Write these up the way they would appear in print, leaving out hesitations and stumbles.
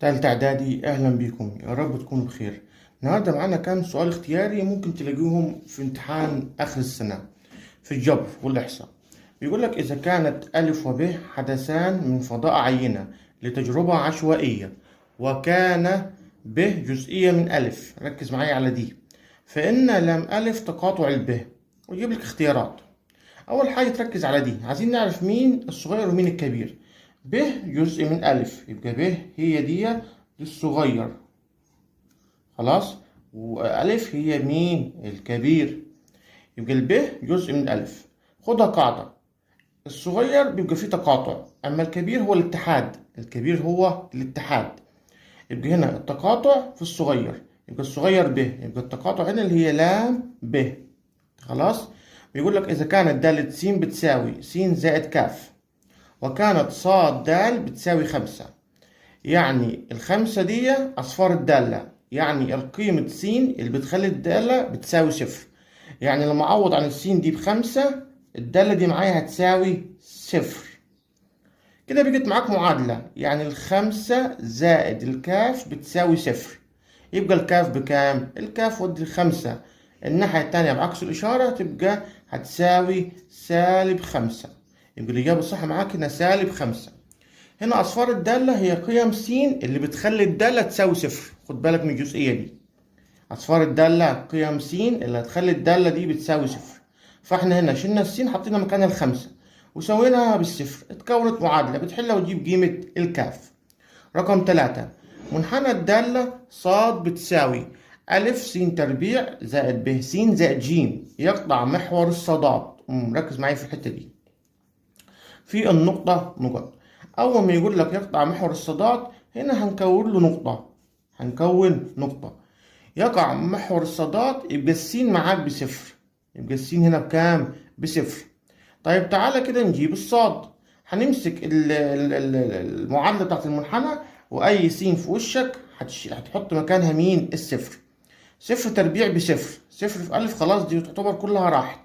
تالتة إعدادي، أهلا بيكم، يا رب تكونوا بخير. النهاردة معانا كام سؤال اختياري ممكن تلاقيهم في امتحان آخر السنة في الجبر والإحصاء. بيقول لك إذا كانت ألف وب حدثان من فضاء عينة لتجربة عشوائية، وكان ب جزئية من ألف، ركز معايا على دي، فإن لام ألف تقاطع الب. ويجيب لك اختيارات. أول حاجة تركز على دي، عايزين نعرف مين الصغير ومين الكبير. ب جزء من ألف، يبقى ب هي دي الصغير، خلاص، وألف هي مين الكبير، يبقى الب جزء من ألف. خدها قاعدة، الصغير بيبقى فيه تقاطع، أما الكبير هو الاتحاد، الكبير هو الاتحاد. يبقى هنا التقاطع في الصغير، يبقى الصغير ب، يبقى التقاطع هنا اللي هي لام ب، خلاص. بيقول لك إذا كانت دالة س بتساوي س زائد كاف، وكانت صاد دال بتساوي 5، يعني الخمسة دي أصفار الدالة، يعني القيمة س اللي بتخلي الدالة بتساوي 0. يعني لما أعوض عن السين دي ب5، الدالة دي معايا هتساوي 0. كده بقت معاك معادلة، يعني الخمسة زائد الكاف بتساوي 0. يبقى الكاف بكام؟ الكاف ودي الخمسة الناحية التانية بعكس الإشارة، تبقى هتساوي -5. يبقى الإجابة الصح معاك هنا -5. هنا أصفار الدالة هي قيم س اللي بتخلي الدالة تساوي 0. خد بالك من الجزئية دي، أصفار الدالة قيم س اللي هتخلي الدالة دي بتساوي 0. فاحنا هنا شلنا السين حطينا مكانها الخمسة وسويناها بالصفر، اتكونت معادلة بتحلها وتجيب قيمة الكاف. رقم 3، منحنى الدالة ص بتساوي أ س تربيع زائد ب س زائد ج يقطع محور الصادات. ركز معايا في الحتة دي، في النقطة نقط. أول ما يقول لك يقطع محور الصادات، هنا هنكون له نقطة، هنكون نقطة. يقع محور الصادات، يبقى السين معاك بصفر، يبقى السين هنا بكام؟ بصفر. طيب تعالى كده نجيب الصاد. هنمسك المعادلة بتاعت المنحنى، وأي سين في وشك هتحط مكانها مين؟ الصفر. صفر تربيع بصفر، صفر في ألف خلاص دي تعتبر كلها راحت.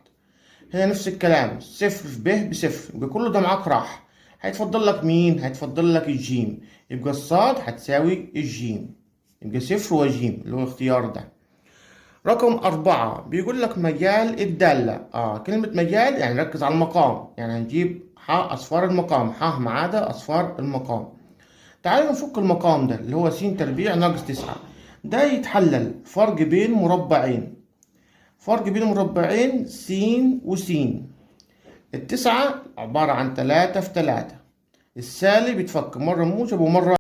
هنا نفس الكلام، صفر في ب بصفر، يبقى كله ده معاك راح. هيتفضل لك مين؟ هيتفضل لك الجيم، يبقى الصاد هتساوي الجيم، يبقى صفر وجيم اللي هو الاختيار ده. رقم 4 بيقول لك مجال الدالة. كلمة مجال يعني ركز على المقام، يعني هنجيب ح أصفار المقام، ح ما عدا أصفار المقام. تعالوا نفك المقام ده اللي هو س تربيع ناقص 9. ده يتحلل فرق بين مربعين، فرق بين مربعين س وس. التسعة عبارة عن 3 في 3، السالب يتفك مرة موجب ومرة